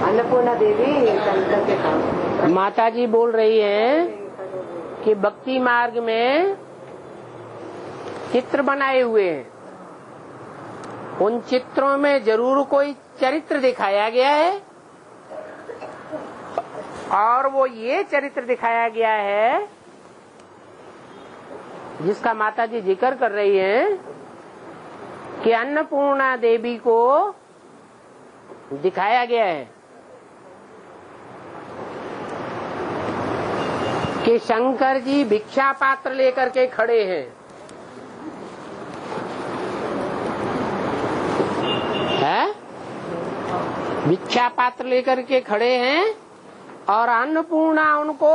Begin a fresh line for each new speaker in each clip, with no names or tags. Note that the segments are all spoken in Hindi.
अन्नपूर्णा देवी शंकर के काम।
माता जी बोल रही हैं कि भक्ति मार्ग में चित्र बनाए हुए हैं, उन चित्रों में जरूर कोई चरित्र दिखाया गया है, और वो ये चरित्र दिखाया गया है जिसका माता जी जिक्र कर रही हैं कि अन्नपूर्णा देवी को दिखाया गया है कि शंकर जी भिक्षा पात्र लेकर के खड़े हैं, भिक्षा पात्र लेकर के खड़े हैं और अन्नपूर्णा उनको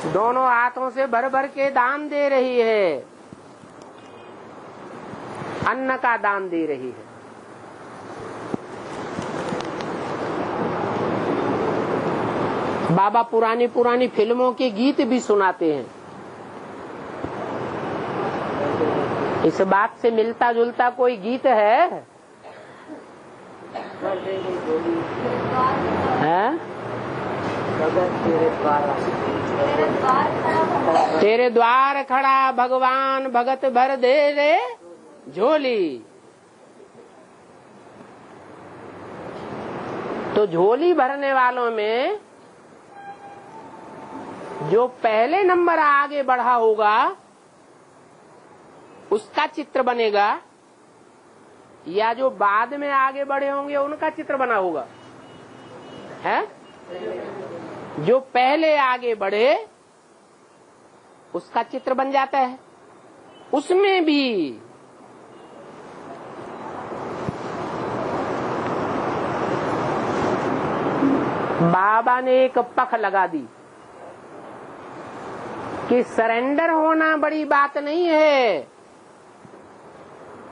दोनों हाथों से भर भर के दान दे रही है, अन्न का दान दे रही है। बाबा पुरानी पुरानी फिल्मों के गीत भी सुनाते हैं। इस बात से मिलता जुलता कोई गीत है? तेरे द्वार खड़ा भगवान भगत भर दे रे झोली। तो झोली भरने वालों में जो पहले नंबर आगे बढ़ा होगा उसका चित्र बनेगा, या जो बाद में आगे बढ़े होंगे उनका चित्र बना होगा? है जो पहले आगे बढ़े उसका चित्र बन जाता है। उसमें भी बाबा ने एक पख लगा दी कि सरेंडर होना बड़ी बात नहीं है,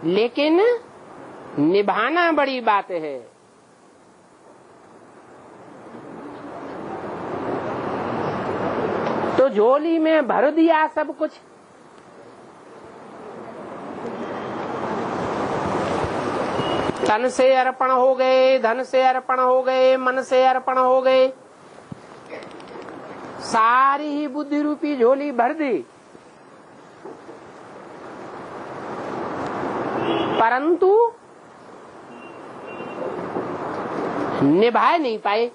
लेकिन निभाना बड़ी बात है। तो झोली में भर दिया सब कुछ। तन से अर्पण हो गए, धन से अर्पण हो गए, मन से अर्पण हो गए, सारी ही बुद्धि रूपी झोली भर दी, परंतु निभा नहीं पाए।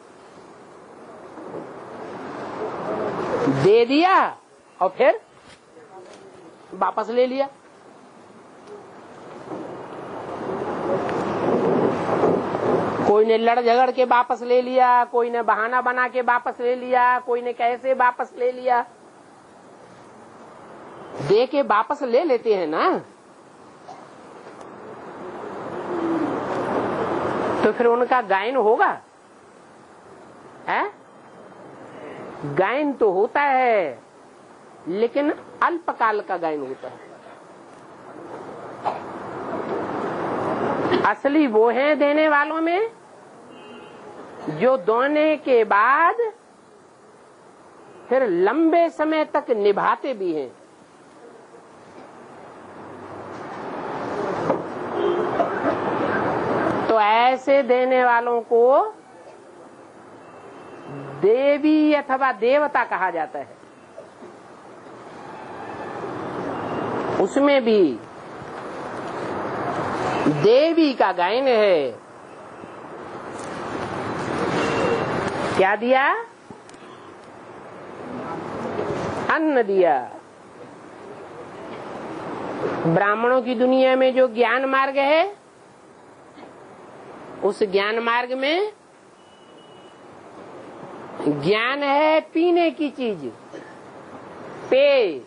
दे दिया और फिर वापस ले लिया। कोई ने लड़ झगड़ के वापस ले लिया, कोई ने बहाना बना के वापस ले लिया, कोई ने कैसे वापस ले लिया। दे के वापस ले लेते हैं ना, तो फिर उनका गायन होगा? है गायन तो होता है, लेकिन अल्पकाल का गायन होता है। असली वो है देने वालों में जो दोने के बाद फिर लंबे समय तक निभाते भी हैं। तो ऐसे देने वालों को देवी अथवा देवता कहा जाता है। उसमें भी देवी का गायन है। क्या दिया? अन्न दिया। ब्राह्मणों की दुनिया में जो ज्ञान मार्ग है, उस ज्ञान मार्ग में ज्ञान है पीने की चीज, पेय,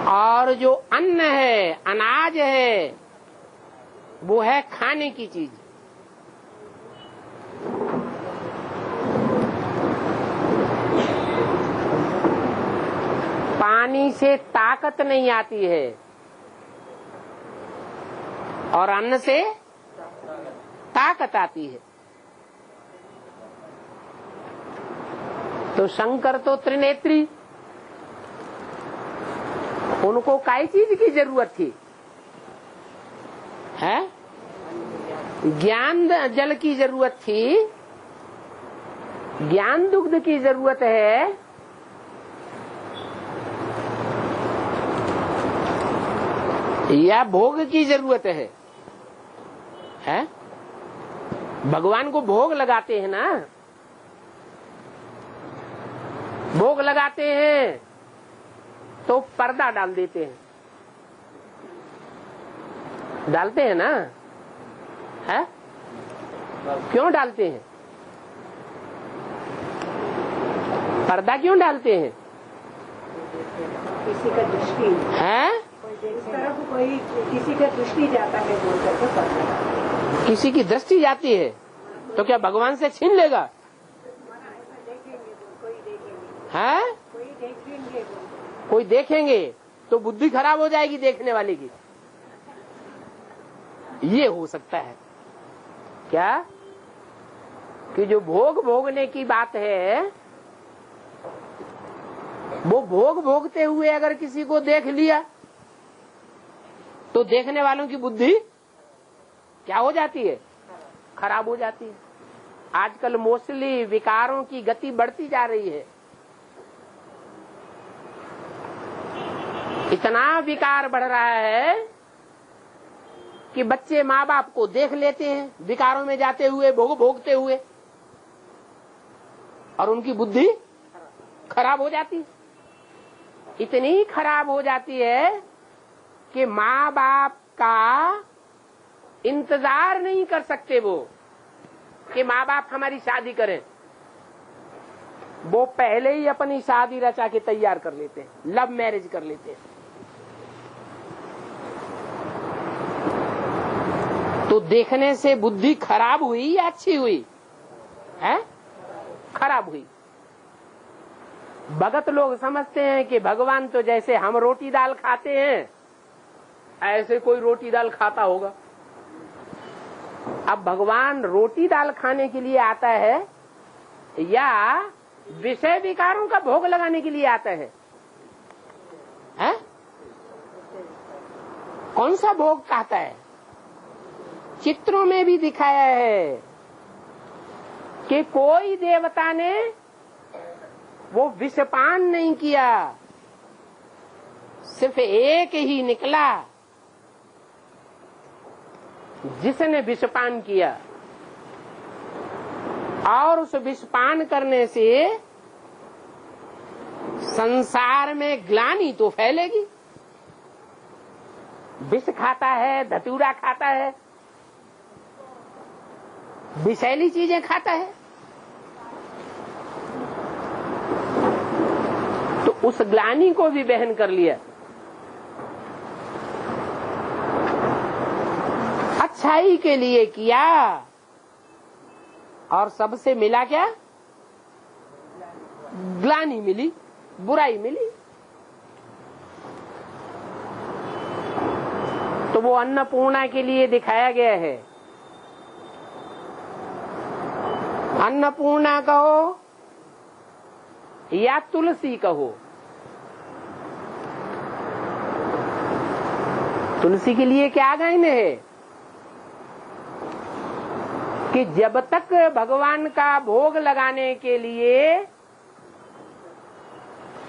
और जो अन्न है, अनाज है, वो है खाने की चीज। पानी से ताकत नहीं आती है और अन्न से ताकत आती है। तो शंकर तो त्रिनेत्री, उनको काई चीज की जरूरत थी? है ज्ञान जल की जरूरत थी, ज्ञान दुग्ध की जरूरत है, या भोग की जरूरत है? भगवान को भोग लगाते हैं ना, भोग लगाते हैं तो पर्दा डाल देते हैं, डालते हैं ना? है क्यों डालते हैं? पर्दा क्यों डालते हैं?
किसी का दृष्टि
है,
इस तरफ कोई किसी का दृष्टि जाता है बोल करके पर्दा।
किसी की दृष्टि जाती है तो क्या भगवान से छीन लेगा? है कोई देखेंगे तो बुद्धि खराब हो जाएगी देखने वाले की। ये हो सकता है क्या कि जो भोग भोगने की बात है, वो भोग भोगते हुए अगर किसी को देख लिया तो देखने वालों की बुद्धि क्या हो जाती है? खराब हो जाती है। आजकल मोस्टली विकारों की गति बढ़ती जा रही है। इतना विकार बढ़ रहा है कि बच्चे माँ बाप को देख लेते हैं विकारों में जाते हुए, भोग भोगते हुए, और उनकी बुद्धि खराब हो जाती है। इतनी खराब हो जाती है कि माँ बाप का इंतजार नहीं कर सकते वो कि माँ बाप हमारी शादी करें। वो पहले ही अपनी शादी रचा के तैयार कर लेते हैं, लव मैरिज कर लेते हैं। तो देखने से बुद्धि खराब हुई या अच्छी हुई? है खराब हुई। भगत लोग समझते हैं कि भगवान तो जैसे हम रोटी दाल खाते हैं ऐसे कोई रोटी दाल खाता होगा। अब भगवान रोटी दाल खाने के लिए आता है या विषय विकारों का भोग लगाने के लिए आता है? कौन सा भोग कहता है? चित्रों में भी दिखाया है कि कोई देवता ने वो विषपान नहीं किया, सिर्फ एक ही निकला जिसने विषपान किया, और उस विषपान करने से संसार में ग्लानि तो फैलेगी। विष खाता है, धतूरा खाता है, विषैली चीजें खाता है, तो उस ग्लानि को भी वहन कर लिया। अच्छाई के लिए किया और सबसे मिला क्या? ग्लानि मिली, बुराई मिली। तो वो अन्नपूर्णा के लिए दिखाया गया है। अन्नपूर्णा कहो या तुलसी कहो, तुलसी के लिए क्या गायन है कि जब तक भगवान का भोग लगाने के लिए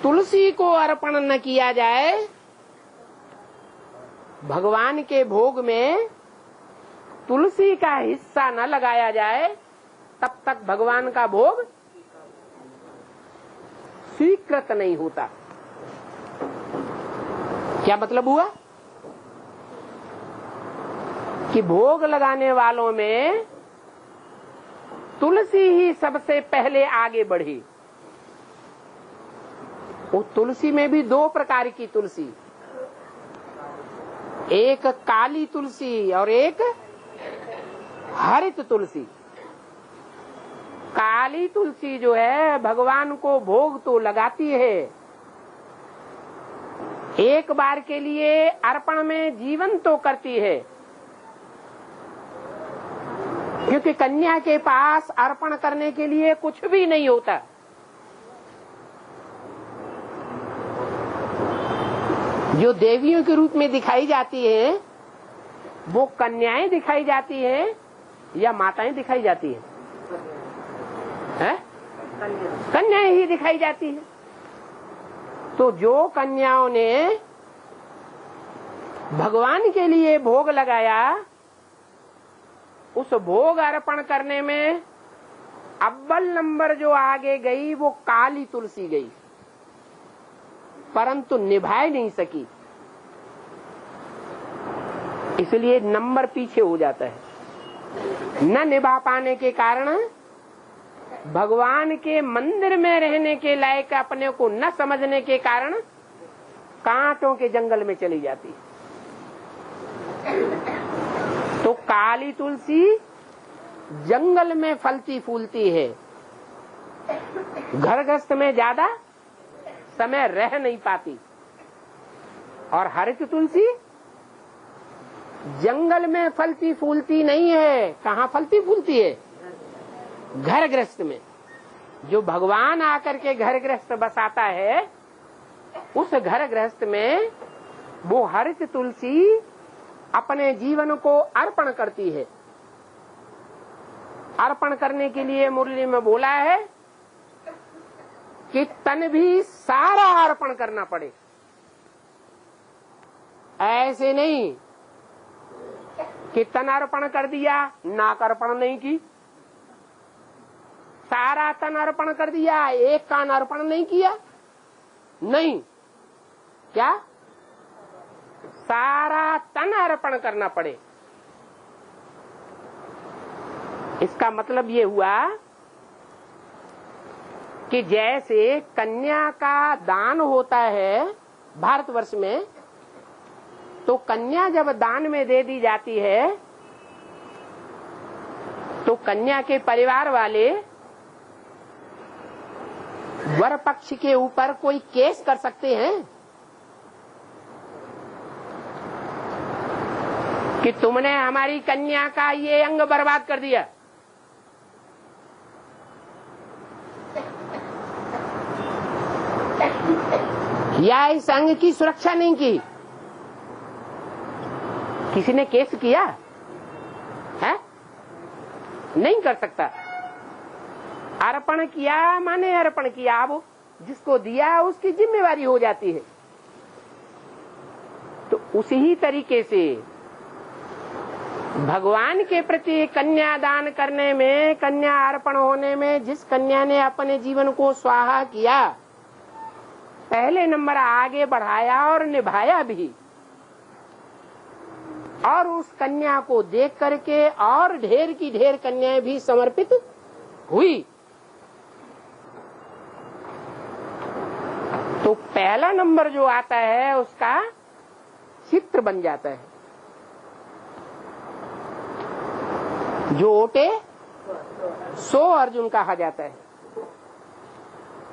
तुलसी को अर्पण न किया जाए, भगवान के भोग में तुलसी का हिस्सा न लगाया जाए, तब तक भगवान का भोग स्वीकृत नहीं होता। क्या मतलब हुआ कि भोग लगाने वालों में तुलसी ही सबसे पहले आगे बढ़ी। वो तुलसी में भी दो प्रकार की तुलसी, एक काली तुलसी और एक हरित तुलसी। काली तुलसी जो है भगवान को भोग तो लगाती है, एक बार के लिए अर्पण में जीवन तो करती है, क्योंकि कन्या के पास अर्पण करने के लिए कुछ भी नहीं होता। जो देवियों के रूप में दिखाई जाती है वो कन्याएं दिखाई जाती हैं या माताएं दिखाई जाती हैं? कन्याएं ही दिखाई जाती हैं। तो जो कन्याओं ने भगवान के लिए भोग लगाया, उस भोग अर्पण करने में अव्वल नंबर जो आगे गई वो काली तुलसी गई, परंतु निभाए नहीं सकी, इसलिए नंबर पीछे हो जाता है। न निभा पाने के कारण भगवान के मंदिर में रहने के लायक अपने को न समझने के कारण कांटों के जंगल में चली जाती है। तो काली तुलसी जंगल में फलती फूलती है, घर गृहस्थ में ज्यादा समय रह नहीं पाती। और हरित तुलसी जंगल में फलती फूलती नहीं है, कहाँ फलती फूलती है? घर गृहस्थ में। जो भगवान आकर के घर गृहस्थ बसाता है, उस घर गृहस्थ में वो हरित तुलसी अपने जीवन को अर्पण करती है। अर्पण करने के लिए मुरली में बोला है कि तन भी सारा अर्पण करना पड़े। ऐसे नहीं कि तन अर्पण कर दिया, नाक अर्पण नहीं की, सारा तन अर्पण कर दिया, एक कान अर्पण नहीं किया, नहीं, क्या सारा तन अर्पण करना पड़े। इसका मतलब ये हुआ कि जैसे कन्या का दान होता है भारतवर्ष में, तो कन्या जब दान में दे दी जाती है तो कन्या के परिवार वाले वर पक्ष के ऊपर कोई केस कर सकते हैं कि तुमने हमारी कन्या का ये अंग बर्बाद कर दिया। या इस अंग की सुरक्षा नहीं की। किसी ने केस किया है? नहीं कर सकता। अर्पण किया माने अर्पण किया, अब जिसको दिया उसकी जिम्मेवारी हो जाती है। तो उसी तरीके से भगवान के प्रति कन्या दान करने में, कन्या अर्पण होने में, जिस कन्या ने अपने जीवन को स्वाहा किया, पहले नंबर आगे बढ़ाया और निभाया भी, और उस कन्या को देख करके और ढेर की ढेर कन्याएं भी समर्पित हुई। तो पहला नंबर जो आता है उसका चित्र बन जाता है। जो ओटे सो अर्जुन कहा जाता है।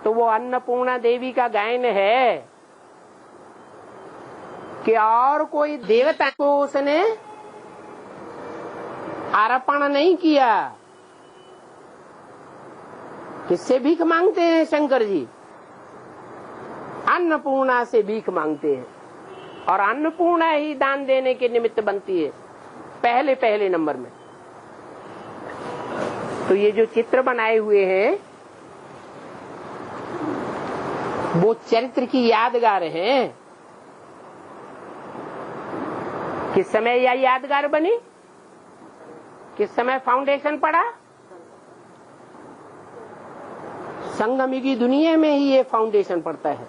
तो वो अन्नपूर्णा देवी का गायन है कि और कोई देवता को उसने अर्पण नहीं किया। किससे भीख मांगते हैं शंकर जी? अन्नपूर्णा से भीख मांगते हैं, और अन्नपूर्णा ही दान देने के निमित्त बनती है पहले पहले नंबर में। तो ये जो चित्र बनाए हुए हैं वो चरित्र की यादगार हैं। किस समय यह यादगार बनी? किस समय फाउंडेशन पड़ा? संगम की दुनिया में ही ये फाउंडेशन पड़ता है।